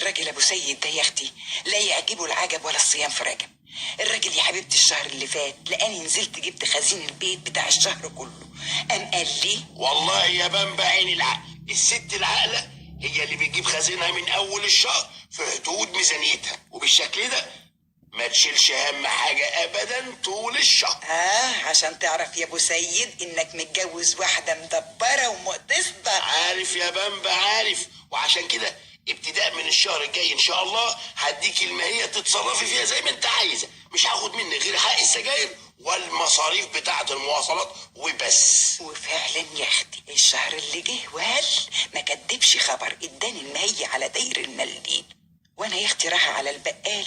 الراجل ابو سيد ده يا اختي لا يعجبه العجب ولا الصيام في رجب. الراجل يا حبيبتي الشهر اللي فات لاني نزلت جبت خزين البيت بتاع الشهر كله، قام قال لي والله يا بنبع عين العقل، الست العاقله هي اللي بتجيب خزينها من اول الشهر في حدود ميزانيتها، وبالشكل ده ما تشيلش هم حاجه ابدا طول الشهر. عشان تعرف يا ابو سيد انك متجوز واحده مدبره ومقتصده. عارف يا بنبع عارف، وعشان كده ابتداء من الشهر الجاي ان شاء الله هديك الماهيه تتصرفي فيها زي ما انت عايزه، مش هاخد منك غير حق السجاير والمصاريف بتاعه المواصلات وبس. وفعلا يا اختي الشهر اللي جه وهل ما كدبش خبر اداني الماهيه على داير المليل، وانا يا اختي رايحه على البقال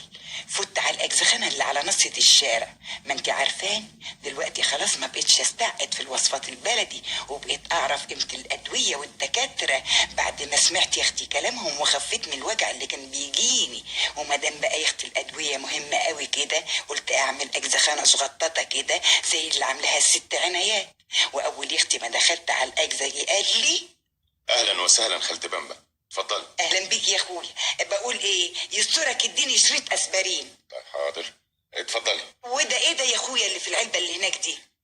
فت على الاجزخانه اللي على نصة الشارع. ما انت عارفان دلوقتي خلاص ما بقتش استعقد في الوصفات البلدي، وبقيت اعرف قيمه الادويه والدكاتره بعد ما سمعت يا اختي كلامهم وخفيت من الوجع اللي كان بيجيني. وما دام بقى يا اختي الادويه مهمه قوي كده قلت اعمل اجزخانه صغططه كده زي اللي عاملاها الست عنايات. واول يا اختي ما دخلت على الاجزخي قال لي اهلا وسهلا خالتي بامبا، اتفضلي. اهلا بيك يا اخويا. بقول ايه يسترك اديني شريط اسبرين. طيب حاضر، اتفضلي. وده ايه ده يا اخويا اللي في العلبه اللي هناك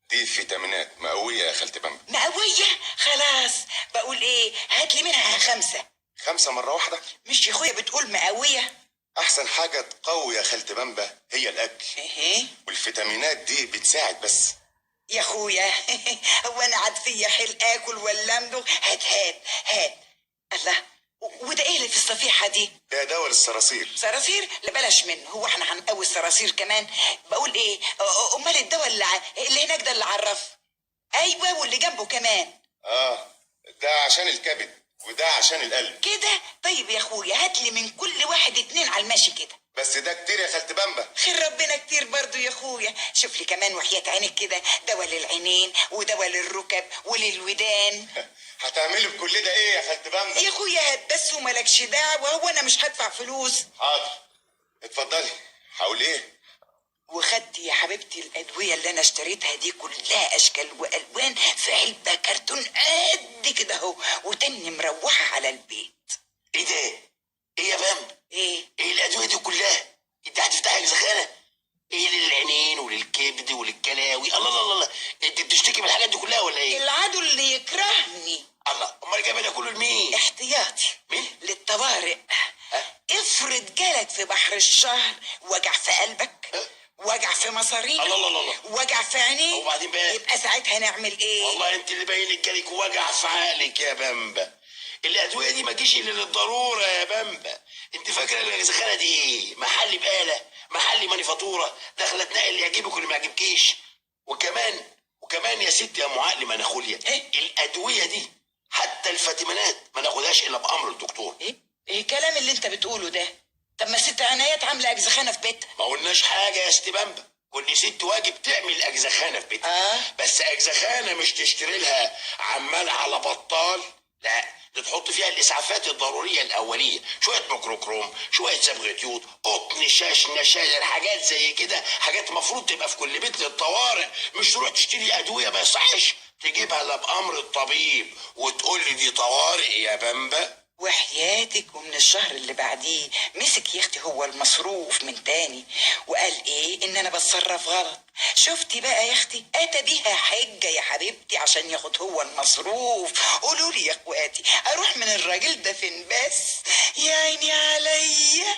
دي فيتامينات مقويه يا خالتي بامبا. مقويه؟ خلاص. بقول ايه هات لي منها 5. 5 مرة واحده؟ مش يا اخويا بتقول مقويه؟ احسن حاجه تقوي يا خالتي بامبا هي الاكل، ايه والفيتامينات دي بتساعد بس. يا اخويا هو انا عاد فيا حيل اكل ولا امضغ؟ هات. الله، وده ايه اللي في الصفيحه دي؟ ده دواء للصراصير. صراصير؟ لا بلاش منه، هو احنا هنقوي الصراصير كمان؟ بقول ايه امال الدواء اللي هناك ده اللي عرف؟ ايوه واللي جنبه كمان. ده عشان الكبد وده عشان القلب. كده؟ طيب يا اخويا هات لي من كل واحد 2 على الماشي كده. بس ده كتير يا خالتي بامبا. خير ربنا كتير برضو يا اخويا. شوف لي كمان وحياة عينك كده دواء للعينين ودواء للركب وللودان. هتعملي بكل ده ايه يا خالتي بامبا؟ يا اخويا هات بس ومالكش دعوه، هو انا مش هدفع فلوس. حاضر، اتفضلي. حاول ايه؟ وخدت يا حبيبتي الادويه اللي انا اشتريتها دي كلها اشكال والوان في علبه كرتون قد كده اهو، وتاني مروحه على البيت. ايه ده؟ ايه يا بامبا؟ ايه الادويه دي كلها؟ انت هتفتحي اجزخانه؟ ايه للعينين وللكبد وللكلاوي؟ الله، انت بتشتكي من الحاجات دي كلها ولا ايه؟ العدو اللي يكرهني. الله، امال جايبه ده كله لمين؟ احتياطي مين؟ للطوارئ. افرض جالك في بحر الشهر وجع في قلبك، وجع في مصارينك، الله، وجع في عينيك، وبعدين بقى؟ يبقى ساعتها نعمل ايه؟ والله انت اللي باين لك جالك وجع في عقلك يا بامبا. الادويه دي ما تجيش الا للضروره يا بامبا. انت فاكره الاجزخانه دي ايه؟ محل بقاله، محل مانيفاتوره، داخله تنقي اللي يعجبك واللي ما يعجبكيش. وكمان يا ست يا ام عقل مناخوليا، الادويه دي حتى الفيتامينات ما ناخدهاش الا بامر الدكتور. ايه الكلام اللي انت بتقوله ده؟ طب ما ست عنايات عامله اجزخانه في بيتها. ما قلناش حاجه يا ست بامبا، كل ست واجب تعمل اجزخانه في بيتها. بس اجزخانه مش تشتري لها عمال على بطال، لا، دي تحط فيها الاسعافات الضروريه الاوليه، شويه ميكروكروم، شويه صبغه يود، قطن، شاش، نشاير، حاجات زي كده، حاجات مفروض تبقى في كل بيت للطوارئ. مش تروح تشتري ادويه ما يصحش تجيبها الا بامر الطبيب وتقول لي دي طوارئ يا بامبا. وحياتك ومن الشهر اللي بعديه مسك يا اختي هو المصروف من تاني وقال ايه ان انا بتصرف غلط. شفتي بقى يا اختي اتى بيها حجه يا حبيبتي عشان ياخد هو المصروف. قولوا لي يا اخواتي اروح من الراجل ده فين بس؟ يا عيني عليا.